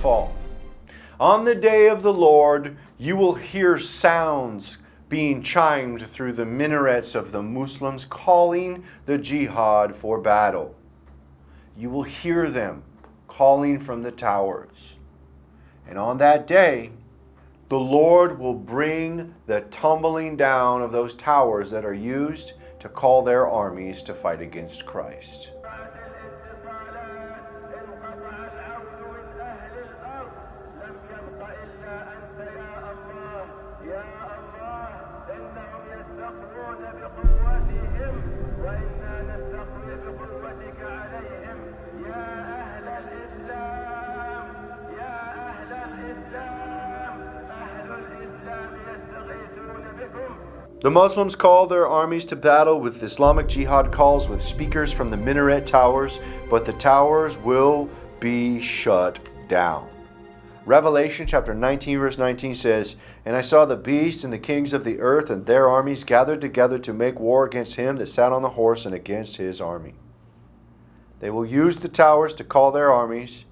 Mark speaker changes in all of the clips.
Speaker 1: fall. On the day of the Lord, you will hear sounds being chimed through the minarets of the Muslims calling the jihad for battle. You will hear them calling from the towers. And on that day, the Lord will bring the tumbling down of those towers that are used to call their armies to fight against Christ. The Muslims call their armies to battle with Islamic Jihad calls with speakers from the minaret towers, but the towers will be shut down. Revelation chapter 19 verse 19 says, "And I saw the beast and the kings of the earth and their armies gathered together to make war against him that sat on the horse and against his army." They will use the towers to call their armies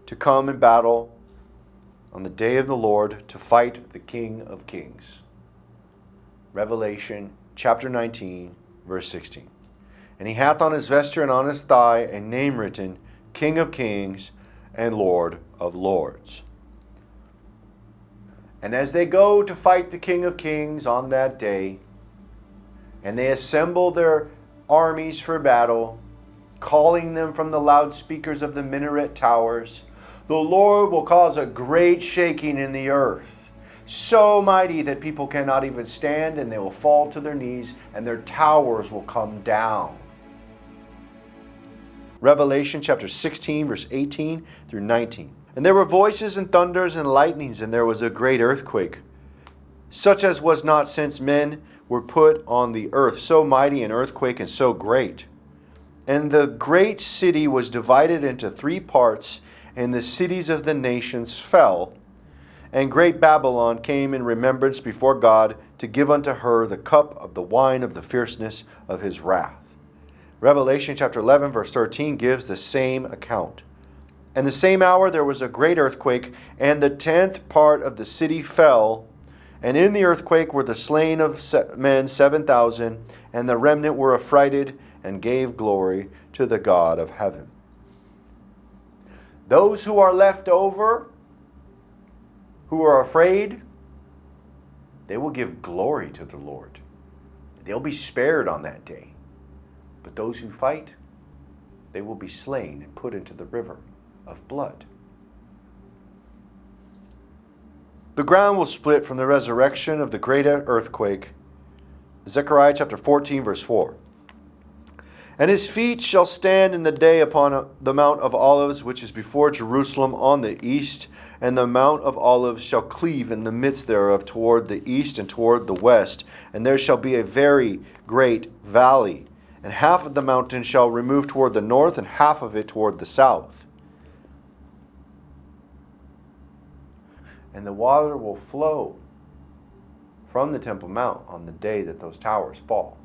Speaker 1: to come and battle on the day of the Lord to fight the King of Kings. Revelation chapter 19, verse 16. "And he hath on his vesture and on his thigh a name written, King of Kings and Lord of Lords." And as they go to fight the King of Kings on that day, and they assemble their armies for battle, calling them from the loudspeakers of the minaret towers, the Lord will cause a great shaking in the earth, so mighty that people cannot even stand, and they will fall to their knees, and their towers will come down. Revelation chapter 16, verse 18 through 19. "And there were voices and thunders and lightnings, and there was a great earthquake, such as was not since men were put on the earth, so mighty an earthquake and so great. And the great city was divided into 3 parts, and the cities of the nations fell. And great Babylon came in remembrance before God to give unto her the cup of the wine of the fierceness of his wrath." Revelation chapter 11 verse 13 gives the same account. "And the same hour there was a great earthquake, and the 10th part of the city fell. And in the earthquake were the slain of men 7,000, and the remnant were affrighted and gave glory to the God of heaven." Those who are left over, who are afraid, they will give glory to the Lord. They'll be spared on that day. But those who fight, they will be slain and put into the river of blood. The ground will split from the resurrection of the great earthquake. Zechariah chapter 14 verse 4. "And his feet shall stand in the day upon the Mount of Olives, which is before Jerusalem on the east, and the Mount of Olives shall cleave in the midst thereof toward the east and toward the west, and there shall be a very great valley, and half of the mountain shall remove toward the north, and half of it toward the south. And the water will flow from the Temple Mount on the day that those towers fall."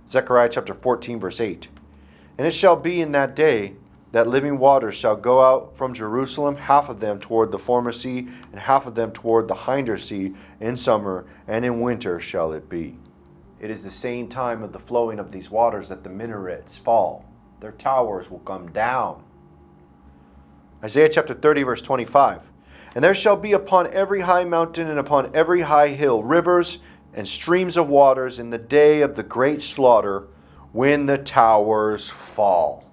Speaker 1: Zechariah chapter 14 verse 8. "And it shall be in that day that living waters shall go out from Jerusalem, half of them toward the former sea, and half of them toward the hinder sea. In summer and in winter shall it be." It is the same time of the flowing of these waters that the minarets fall. Their towers will come down. Isaiah chapter 30 verse 25. "And there shall be upon every high mountain and upon every high hill rivers and streams of waters in the day of the great slaughter, when the towers fall."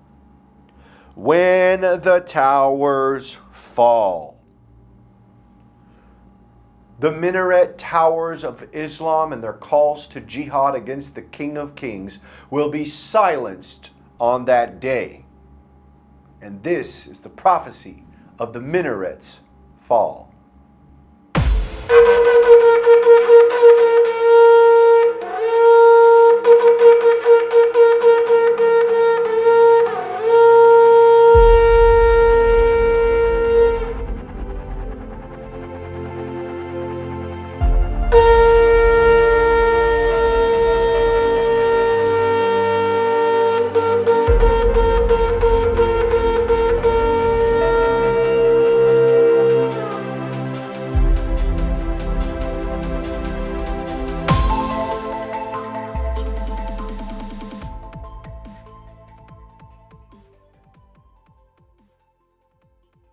Speaker 1: When the towers fall. The minaret towers of Islam and their calls to jihad against the King of Kings will be silenced on that day. And this is the prophecy of the minarets fall.